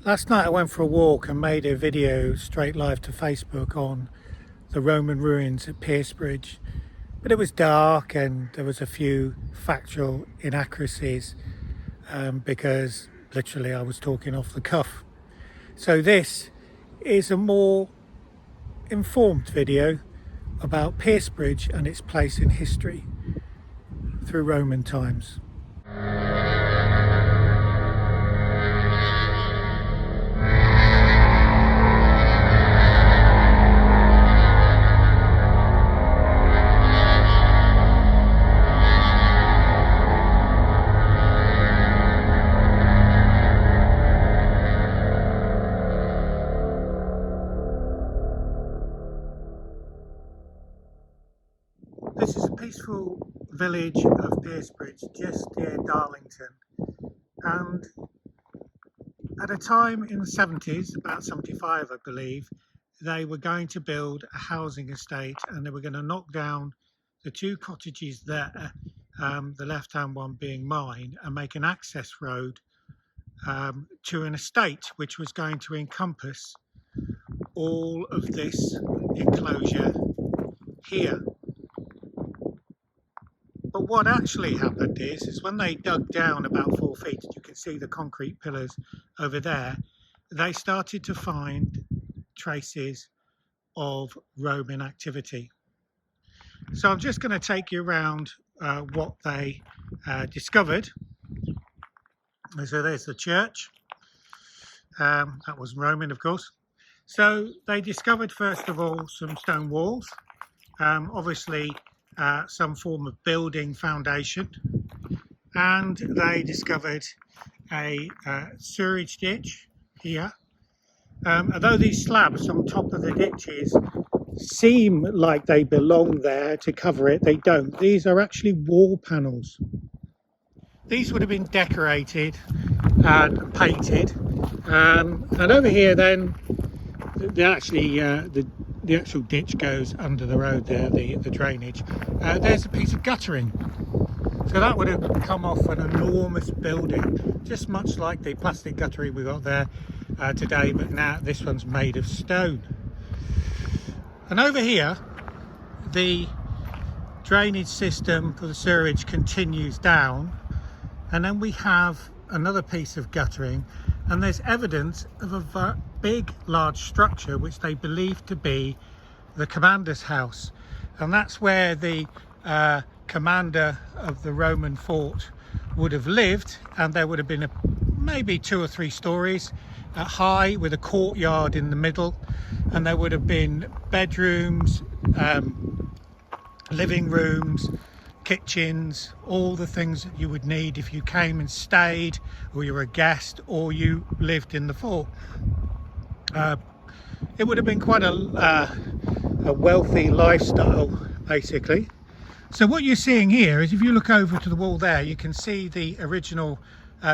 Last night I went for a walk and made a video straight live to Facebook on the Roman ruins at Piercebridge, but it was dark and there was a few factual inaccuracies because literally I was talking off the cuff. So this is a more informed video about Piercebridge and its place in history through Roman times. This is a peaceful village of Piercebridge, just near Darlington, and at a time in the 70s, about 75 I believe, they were going to build a housing estate and they were going to knock down the two cottages there, the left hand one being mine, and make an access road to an estate which was going to encompass all of this enclosure here. But what actually happened is when they dug down about 4 feet, you can see the concrete pillars over there, they started to find traces of Roman activity. So I'm just going to take you around what they discovered. So there's the church. That was Roman, of course. So they discovered, first of all, some stone walls, obviously some form of building foundation, and they discovered a sewerage ditch here. Although these slabs on top of the ditches seem like they belong there to cover it, they don't. These are actually wall panels. These would have been decorated and painted, and over here then the actual ditch goes under the road there, the drainage. There's a piece of guttering, so that would have come off an enormous building, just much like the plastic guttering we got there today, but now this one's made of stone. And over here the drainage system for the sewerage continues down, and then we have another piece of guttering, and there's evidence of a big large structure which they believe to be the commander's house, and that's where the commander of the Roman fort would have lived, and there would have been maybe 2 or 3 stories high with a courtyard in the middle, and there would have been bedrooms, living rooms, kitchens, all the things that you would need if you came and stayed, or you were a guest, or you lived in the fort. It would have been quite a wealthy lifestyle, basically. So what you're seeing here is, if you look over to the wall there, you can see the original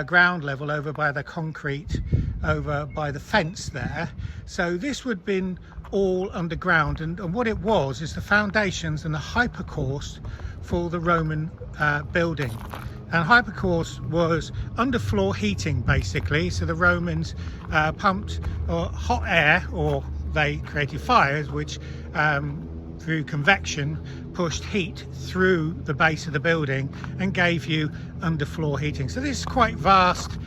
ground level over by the concrete, over by the fence there. So this would have been all underground, and what it was is the foundations and the hypercourse for the Roman building. And hypercourse was underfloor heating, basically. So the Romans pumped hot air, or they created fires which through convection pushed heat through the base of the building and gave you underfloor heating. So this is quite vast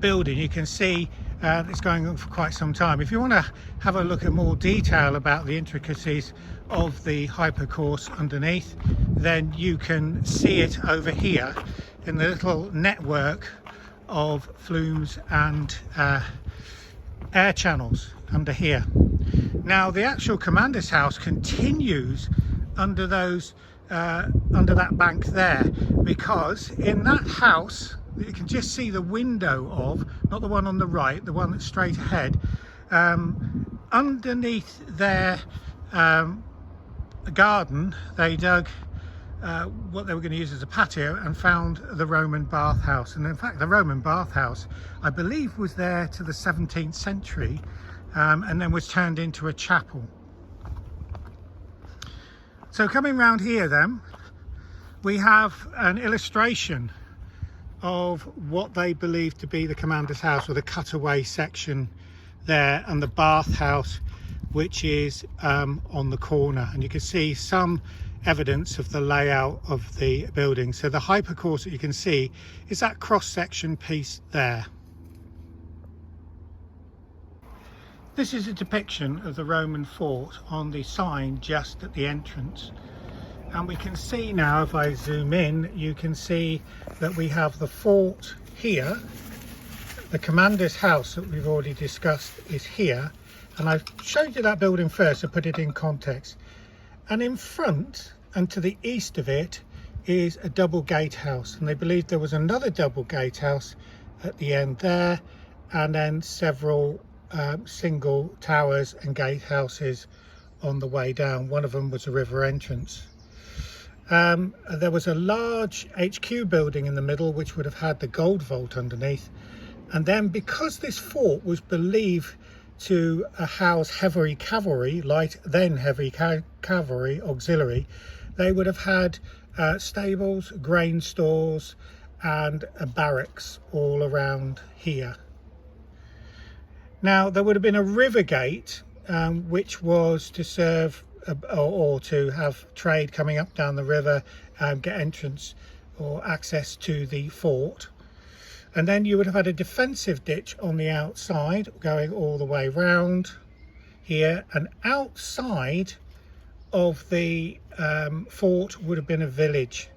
building. You can see it's going on for quite some time. If you want to have a look at more detail about the intricacies of the hypercourse underneath, then you can see it over here in the little network of flumes and air channels under here. Now the actual commander's house continues under those under that bank there, because in that house you can just see the window of, not the one on the right, the one that's straight ahead, underneath their garden they dug what they were going to use as a patio and found the Roman bathhouse. And in fact the Roman bathhouse, I believe, was there to the 17th century, and then was turned into a chapel. So coming round here then, we have an illustration of what they believe to be the commander's house, with a cutaway section there, and the bathhouse, which is on the corner. And you can see some evidence of the layout of the building. So the hypercourse that you can see is that cross-section piece there. This is a depiction of the Roman fort on the sign just at the entrance. And we can see now, if I zoom in, you can see that we have the fort here. The commander's house that we've already discussed is here. And I've showed you that building first to put it in context. And in front and to the east of it is a double gatehouse. And they believe there was another double gatehouse at the end there, and then several single towers and gatehouses on the way down. One of them was a river entrance. There was a large HQ building in the middle, which would have had the gold vault underneath. And then, because this fort was believed to house heavy cavalry, heavy cavalry auxiliary, they would have had stables, grain stores, and barracks all around here. Now, there would have been a river gate, which was to serve or to have trade coming up down the river, get entrance or access to the fort. And then you would have had a defensive ditch on the outside going all the way round here, and outside of the fort would have been a village,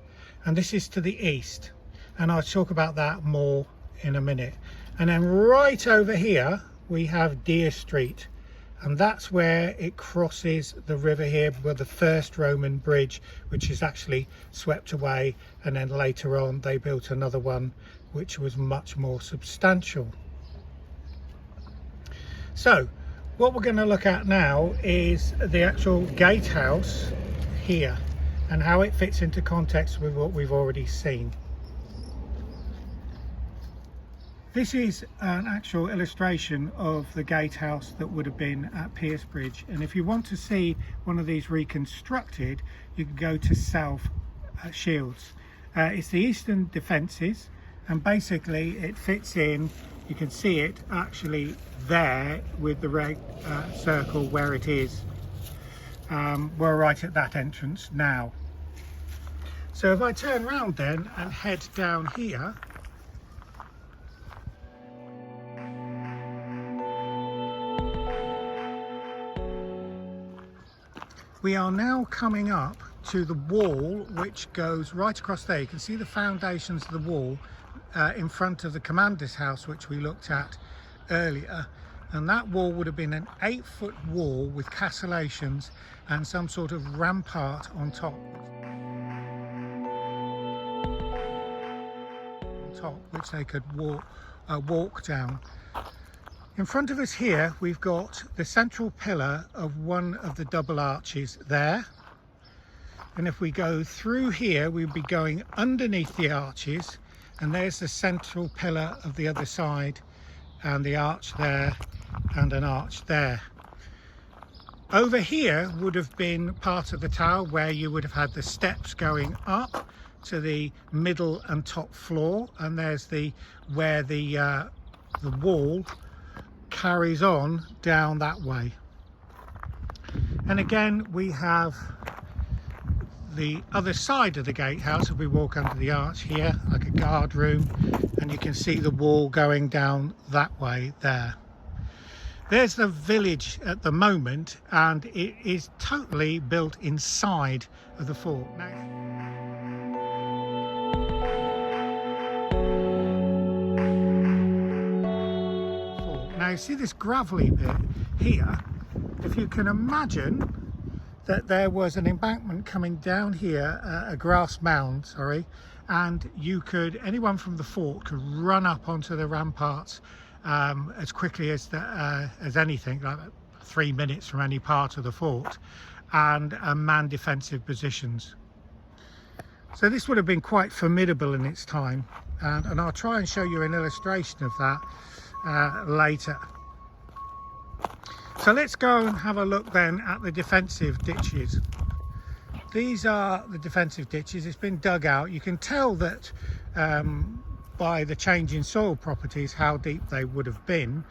and this is to the east, and I'll talk about that more in a minute. And then right over here we have Deer Street, and that's where it crosses the river here, where the first Roman bridge, which is actually swept away, and then later on they built another one which was much more substantial. So what we're going to look at now is the actual gatehouse here and how it fits into context with what we've already seen. This is an actual illustration of the gatehouse that would have been at Piercebridge, and if you want to see one of these reconstructed, you can go to South Shields. It's the eastern defences, and basically it fits in. You can see it actually there with the red circle where it is. We're right at that entrance now. So if I turn around then and head down here, we are now coming up to the wall which goes right across there. You can see the foundations of the wall in front of the commander's house, which we looked at earlier, and that wall would have been an 8-foot wall with castellations and some sort of rampart on top, which they could walk down. In front of us here we've got the central pillar of one of the double arches there, and if we go through here we'll be going underneath the arches, and there's the central pillar of the other side, and the arch there and an arch there. Over here would have been part of the tower where you would have had the steps going up to the middle and top floor, and there's where the wall carries on down that way. And again we have the other side of the gatehouse. If we walk under the arch here, like a guard room, and you can see the wall going down that way there. There's the village at the moment, and it is totally built inside of the fort. Now you see this gravelly bit here. If you can imagine that there was an embankment coming down here, a grass mound, sorry, and anyone from the fort could run up onto the ramparts as quickly as anything, like 3 minutes from any part of the fort, and man defensive positions. So this would have been quite formidable in its time, and I'll try and show you an illustration of that later. So let's go and have a look then at the defensive ditches. These are the defensive ditches. It's been dug out. You can tell that by the change in soil properties how deep they would have been.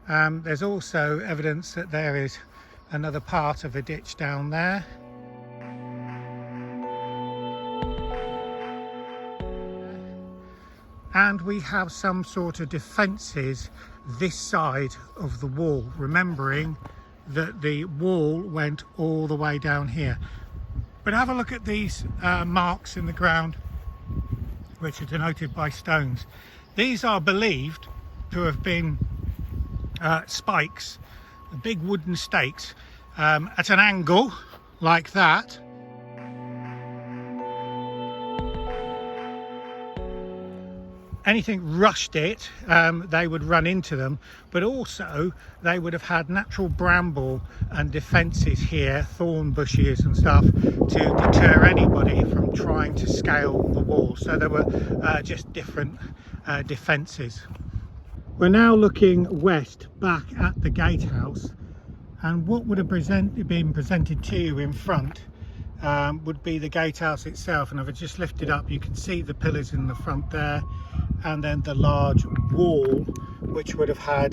There's also evidence that there is another part of a ditch down there. And we have some sort of defences this side of the wall, remembering that the wall went all the way down here. But have a look at these marks in the ground, which are denoted by stones. These are believed to have been spikes, big wooden stakes at an angle like that. Anything rushed it, they would run into them, but also they would have had natural bramble and defences here, thorn bushes and stuff, to deter anybody from trying to scale the wall. So there were just different defences. We're now looking west back at the gatehouse, and what would have been presented to you in front would be the gatehouse itself. And if I just lift it up, you can see the pillars in the front there, and then the large wall which would have had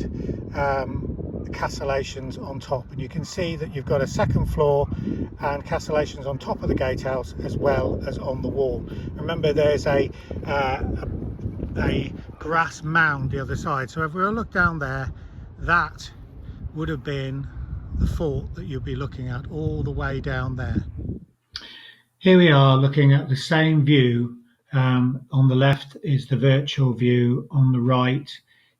castellations on top. And you can see that you've got a second floor and castellations on top of the gatehouse as well as on the wall. Remember, there's a grass mound the other side, so if we look down there, that would have been the fort that you'll be looking at all the way down there. Here we are looking at the same view. On the left is the virtual view, on the right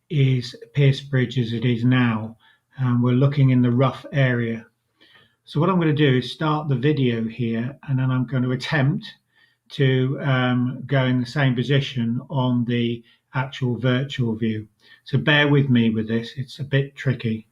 is Piercebridge as it is now, and we're looking in the rough area. So what I'm going to do is start the video here, and then I'm going to attempt to go in the same position on the actual virtual view. So bear with me with this, it's a bit tricky.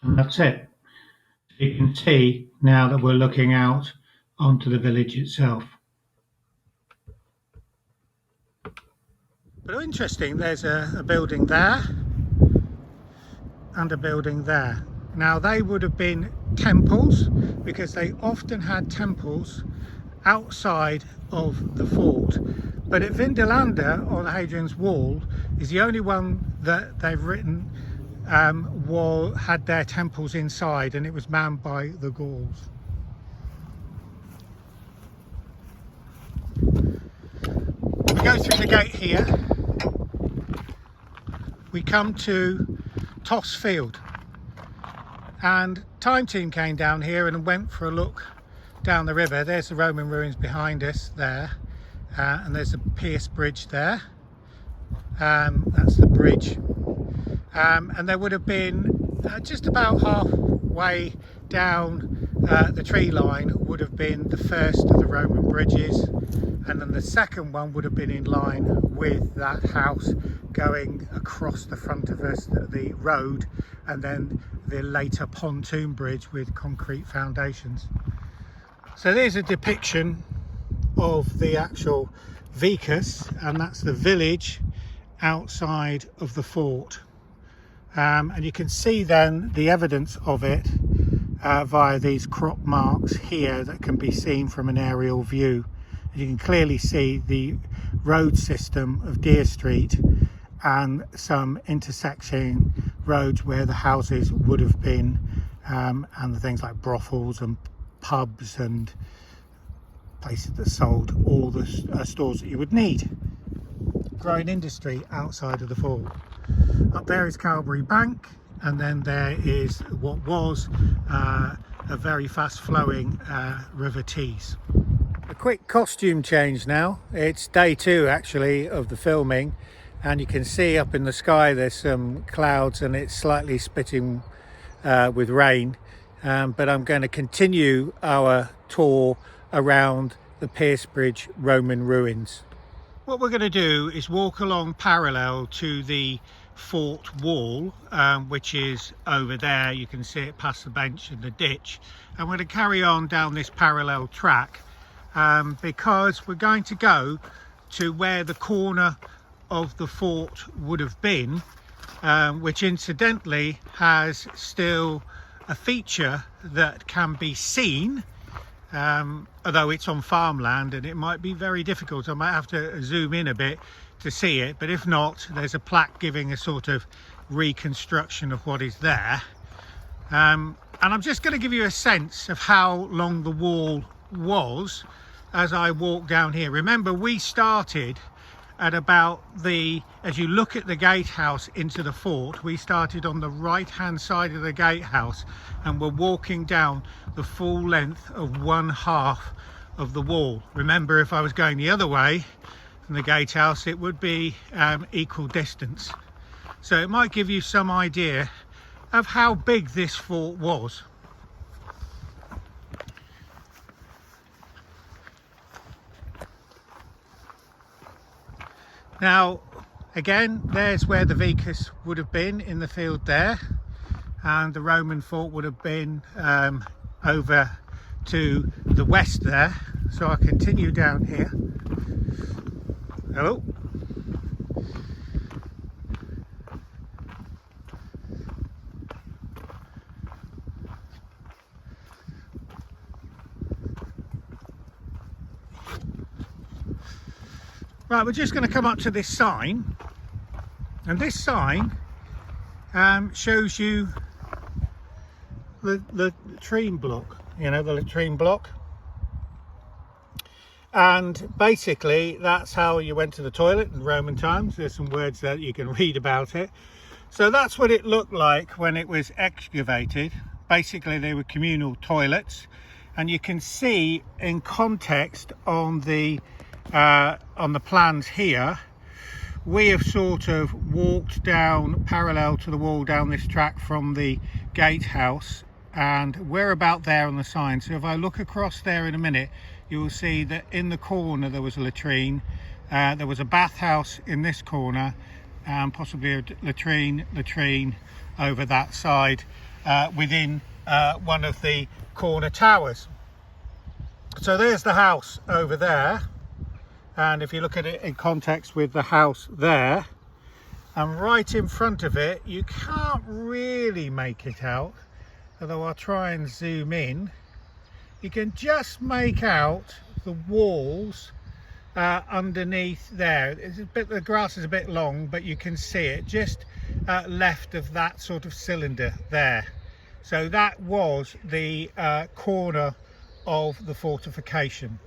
And that's it. You can see now that we're looking out onto the village itself. But interesting, there's a building there and a building there. Now they would have been temples, because they often had temples outside of the fort. But at Vindolanda on Hadrian's Wall is the only one that they've written had their temples inside, and it was manned by the Gauls. go through the gate here, we come to Toss Field, and Time Team came down here and went for a look down the river. There's the Roman ruins behind us there, and there's a Piercebridge there. That's the bridge, and there would have been just about halfway down the tree line would have been the first of the Roman bridges, and then the second one would have been in line with that house going across the front of us, the road, and then the later pontoon bridge with concrete foundations. So there's a depiction of the actual vicus, and that's the village outside of the fort, and you can see then the evidence of it via these crop marks here that can be seen from an aerial view. You can clearly see the road system of Deer Street and some intersecting roads where the houses would have been, and the things like brothels and pubs and places that sold all the stores that you would need. Growing industry outside of the fort. Up there is Calbury Bank, and then there is what was a very fast flowing River Tees. A quick costume change now. It's day 2 actually of the filming, and you can see up in the sky there's some clouds and it's slightly spitting with rain, but I'm going to continue our tour around the Piercebridge Roman ruins. What we're going to do is walk along parallel to the fort wall, which is over there. You can see it past the bench and the ditch, and we're going to carry on down this parallel track because we're going to go to where the corner of the fort would have been, which incidentally has still a feature that can be seen, although it's on farmland and it might be very difficult. I might have to zoom in a bit to see it, but if not, there's a plaque giving a sort of reconstruction of what is there, and I'm just going to give you a sense of how long the wall was as I walk down here. Remember, we started at about as you look at the gatehouse into the fort, we started on the right hand side of the gatehouse and we're walking down the full length of one half of the wall. Remember, if I was going the other way from the gatehouse, it would be equal distance. So it might give you some idea of how big this fort was. Now, again, there's where the vicus would have been in the field there, and the Roman fort would have been over to the west there. So I'll continue down here. Hello. Right, we're just going to come up to this sign, and this sign shows you the latrine block, you know, the latrine block, and basically that's how you went to the toilet in Roman times. There's some words that you can read about it. So that's what it looked like when it was excavated. Basically they were communal toilets, and you can see in context on the plans here, we have sort of walked down parallel to the wall down this track from the gatehouse, and we're about there on the sign. So if I look across there in a minute, you will see that in the corner there was a latrine, there was a bathhouse in this corner, and possibly a latrine over that side within one of the corner towers. So there's the house over there, and if you look at it in context with the house there, and right in front of it, you can't really make it out, although I'll try and zoom in. You can just make out the walls underneath there. It's a bit, the grass is a bit long, but you can see it just left of that sort of cylinder there. So that was the corner of the fortification.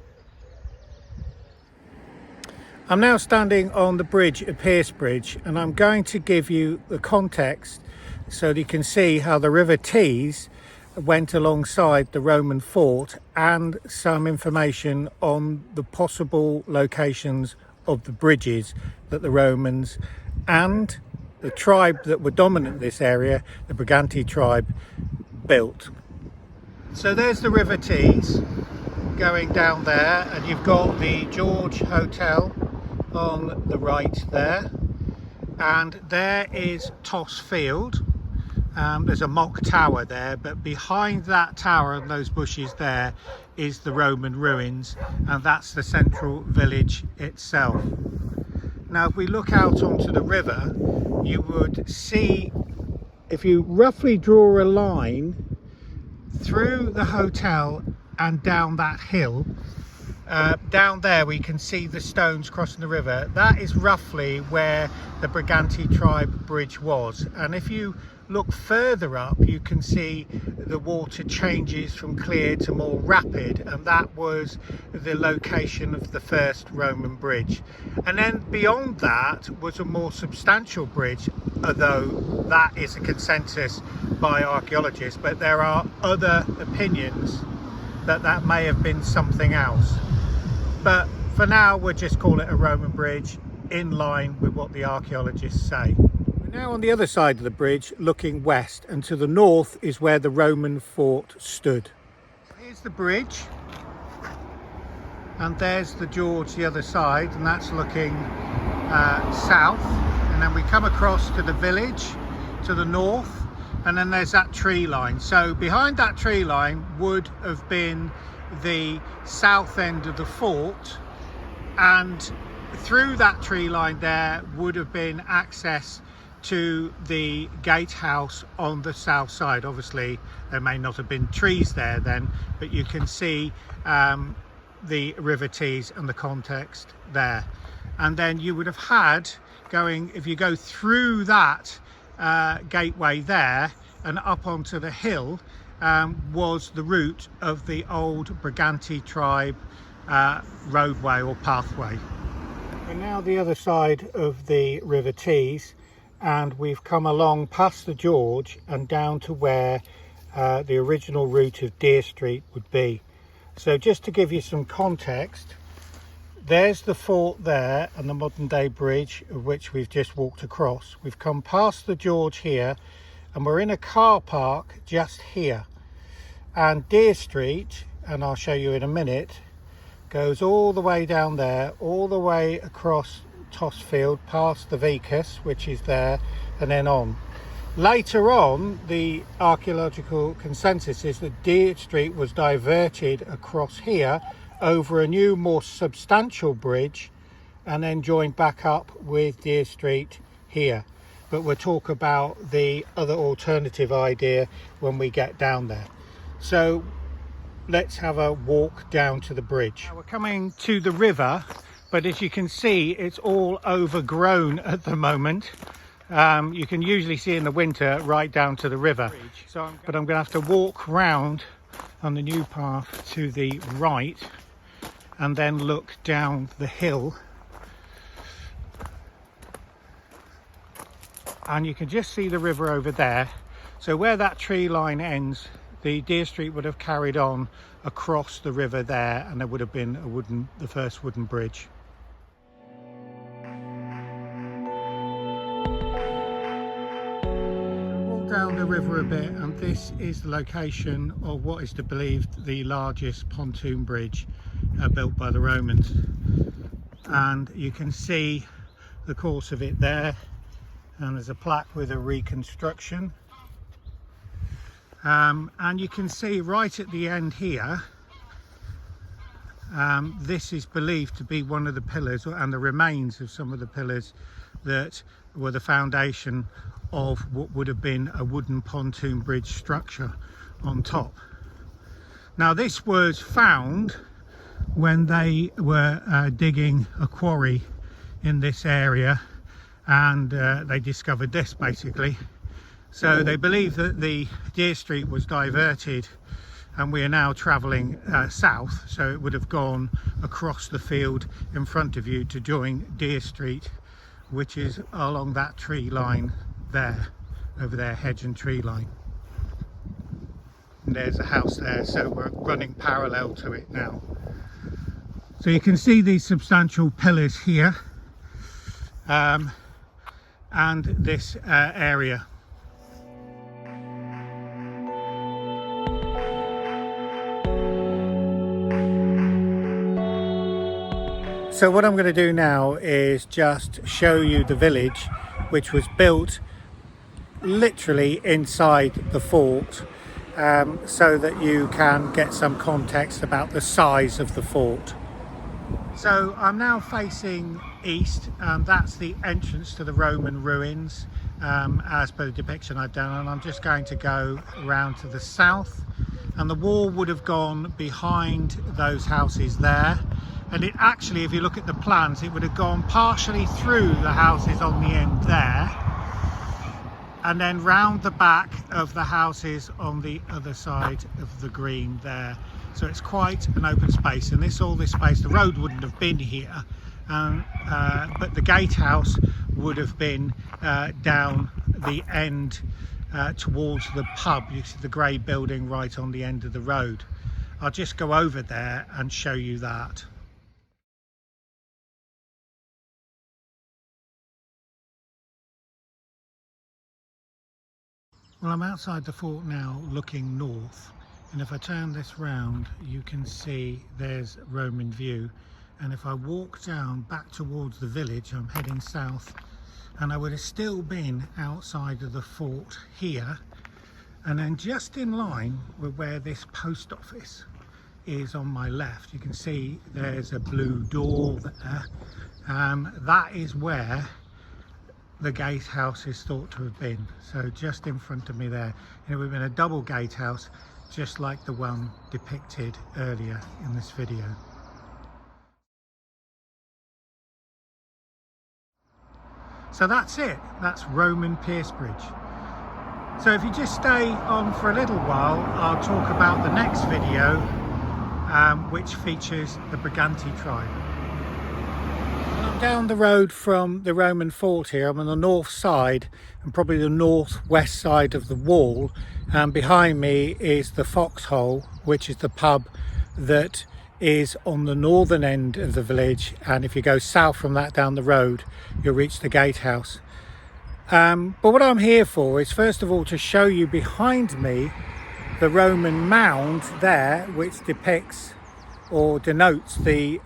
I'm now standing on the bridge at Piercebridge, and I'm going to give you the context so that you can see how the River Tees went alongside the Roman fort, and some information on the possible locations of the bridges that the Romans and the tribe that were dominant in this area, the Briganti tribe, built. So there's the River Tees going down there, and you've got the George Hotel on the right there, and there is Toss Field. There's a mock tower there, but behind that tower and those bushes there is the Roman ruins, and that's the central village itself. Now if we look out onto the river, you would see, if you roughly draw a line through the hotel and down that hill, down there we can see the stones crossing the river. That is roughly where the Briganti tribe bridge was, and if you look further up you can see the water changes from clear to more rapid, and that was the location of the first Roman bridge. And then beyond that was a more substantial bridge, although that is a consensus by archaeologists, but there are other opinions that that may have been something else. But for now we'll just call it a Roman bridge, in line with what the archaeologists say. We're now on the other side of the bridge looking west, and to the north is where the Roman fort stood. Here's the bridge, and there's the George the other side, and that's looking south, and then we come across to the village to the north, and then there's that tree line. So behind that tree line would have been the south end of the fort, and through that tree line there would have been access to the gatehouse on the south side. Obviously there may not have been trees there then, but you can see the River Tees and the context there. And then you would have had, going, if you go through that gateway there and up onto the hill, was the route of the old Briganti tribe roadway or pathway. We're now the other side of the River Tees, and we've come along past the George and down to where the original route of Deer Street would be. So just to give you some context, there's the fort there and the modern day bridge of which we've just walked across. We've come past the George here, and we're in a car park just here. And Deer Street, and I'll show you in a minute, goes all the way down there, all the way across Toss Field, past the Vicus, which is there, and then on. Later on, the archaeological consensus is that Deer Street was diverted across here over a new, more substantial bridge, and then joined back up with Deer Street here. But we'll talk about the other alternative idea when we get down there. So let's have a walk down to the bridge. Now we're coming to the river, but as you can see it's all overgrown at the moment. You can usually see in the winter right down to the river, but I'm going to have to walk round on the new path to the right and then look down the hill, and you can just see the river over there. So where that tree line ends, the Deer Street would have carried on across the river there, and there would have been the first wooden bridge. Walk down the river a bit, and this is the location of what is believed the largest pontoon bridge built by the Romans, and you can see the course of it there, and there's a plaque with a reconstruction. And you can see right at the end here, this is believed to be one of the pillars, and the remains of some of the pillars that were the foundation of what would have been a wooden pontoon bridge structure on top. Now this was found when they were digging a quarry in this area, and they discovered this basically. So they believe that the Deer Street was diverted and we are now travelling south, so it would have gone across the field in front of you to join Deer Street, which is along that tree line there, over there, hedge and tree line. And there's a house there, so we're running parallel to it now. So you can see these substantial pillars here, and this area. So what I'm going to do now is just show you the village, which was built literally inside the fort, so that you can get some context about the size of the fort. So I'm now facing east, and that's the entrance to the Roman ruins, as per the depiction I've done, and I'm just going to go around to the south, and the wall would have gone behind those houses there. And it actually, if you look at the plans, it would have gone partially through the houses on the end there, and then round the back of the houses on the other side of the green there. So it's quite an open space, and all this space, the road wouldn't have been here, but the gatehouse would have been down the end towards the pub. You see the grey building right on the end of the road. I'll just go over there and show you that. Well, I'm outside the fort now, looking north, and if I turn this round, you can see there's Roman view. And if I walk down back towards the village, I'm heading south, and I would have still been outside of the fort here. And then just in line with where this post office is on my left, you can see there's a blue door there. That is where the gatehouse is thought to have been. So just in front of me there, it would have been a double gatehouse, just like the one depicted earlier in this video. So that's it, that's Roman Piercebridge. So if you just stay on for a little while, I'll talk about the next video, which features the Briganti tribe. I'm down the road from the Roman fort here. I'm on the north side, and probably the northwest side of the wall, and behind me is the Foxhole, which is the pub that is on the northern end of the village, and if you go south from that down the road, you'll reach the gatehouse. But what I'm here for is first of all to show you behind me the Roman mound there, which depicts or denotes the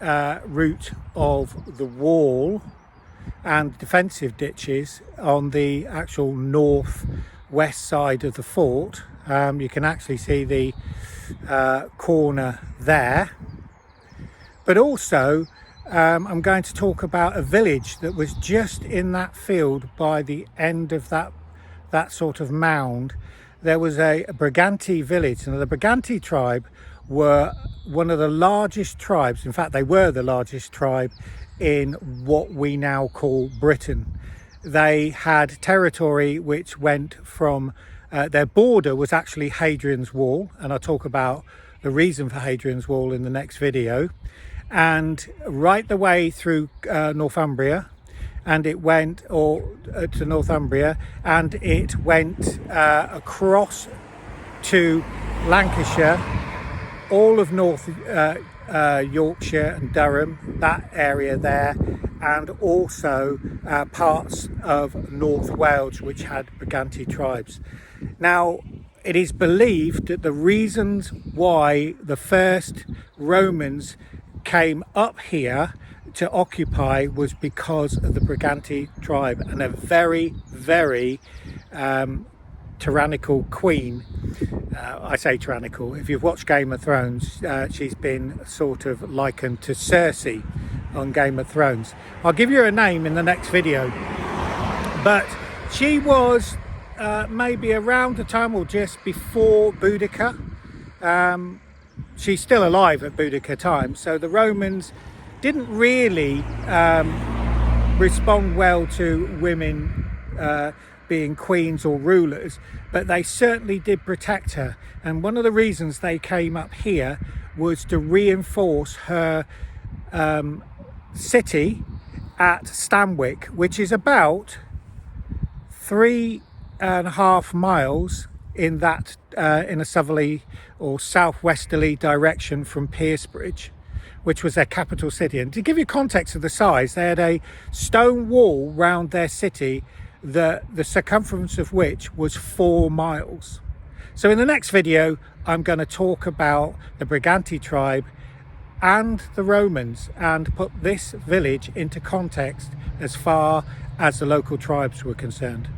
route of the wall and defensive ditches on the actual northwest side of the fort. You can actually see the corner there, but also I'm going to talk about a village that was just in that field by the end of that sort of mound. There was a Briganti village, and the Briganti tribe were one of the largest tribes. In fact, they were the largest tribe in what we now call Britain. They had territory which went from their border was actually Hadrian's Wall, and I'll talk about the reason for Hadrian's Wall in the next video, and right the way through Northumbria, and it went to Northumbria, and it went across to Lancashire, all of North Yorkshire and Durham, that area there, and also parts of North Wales, which had Briganti tribes. Now, it is believed that the reasons why the first Romans came up here to occupy was because of the Briganti tribe and a very, very tyrannical queen. I say tyrannical, if you've watched Game of Thrones, she's been sort of likened to Cersei on Game of Thrones. I'll give you her name in the next video, but she was maybe around the time or just before Boudica. She's still alive at Boudica time, so the Romans didn't really respond well to women being queens or rulers, but they certainly did protect her. And one of the reasons they came up here was to reinforce her city at Stanwick, which is about 3.5 miles in that in a southerly or southwesterly direction from Piercebridge, which was their capital city. And to give you context of the size, they had a stone wall round their city, the circumference of which was 4 miles. So in the next video, I'm going to talk about the Briganti tribe and the Romans and put this village into context as far as the local tribes were concerned.